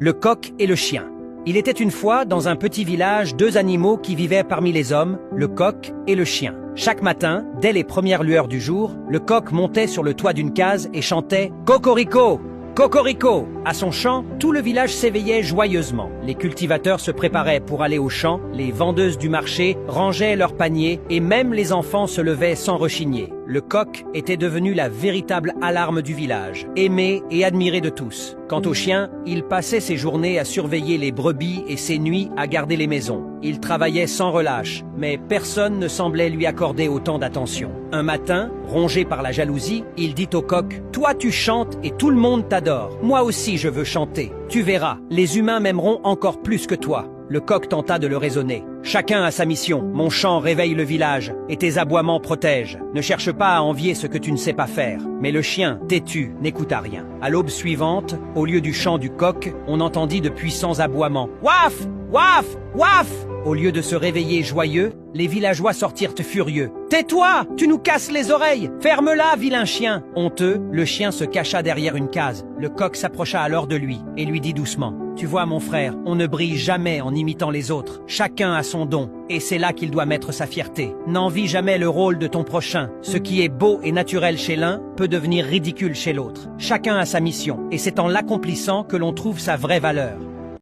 Le coq et le chien. Il était une fois, dans un petit village, deux animaux qui vivaient parmi les hommes, le coq et le chien. Chaque matin, dès les premières lueurs du jour, le coq montait sur le toit d'une case et chantait « Cocorico ! Cocorico !» À son chant, tout le village s'éveillait joyeusement. Les cultivateurs se préparaient pour aller au champ, les vendeuses du marché rangeaient leurs paniers et même les enfants se levaient sans rechigner. Le coq était devenu la véritable alarme du village, aimé et admiré de tous. Quant au chien, il passait ses journées à surveiller les brebis et ses nuits à garder les maisons. Il travaillait sans relâche, mais personne ne semblait lui accorder autant d'attention. Un matin, rongé par la jalousie, il dit au coq « Toi tu chantes et tout le monde t'adore. Moi aussi je veux chanter. Tu verras, les humains m'aimeront encore plus que toi. » Le coq tenta de le raisonner. « Chacun a sa mission. Mon chant réveille le village et tes aboiements protègent. Ne cherche pas à envier ce que tu ne sais pas faire. » Mais le chien, têtu, n'écouta rien. À l'aube suivante, au lieu du chant du coq, on entendit de puissants aboiements. « Waf! Waf! Waf !» Au lieu de se réveiller joyeux, les villageois sortirent furieux. « Tais-toi! Tu nous casses les oreilles! Ferme-la, vilain chien !» Honteux, le chien se cacha derrière une case. Le coq s'approcha alors de lui et lui dit doucement « Tu vois mon frère, on ne brille jamais en imitant les autres. Chacun a son don, et c'est là qu'il doit mettre sa fierté. N'envie jamais le rôle de ton prochain. Ce qui est beau et naturel chez l'un peut devenir ridicule chez l'autre. Chacun a sa mission, et c'est en l'accomplissant que l'on trouve sa vraie valeur. »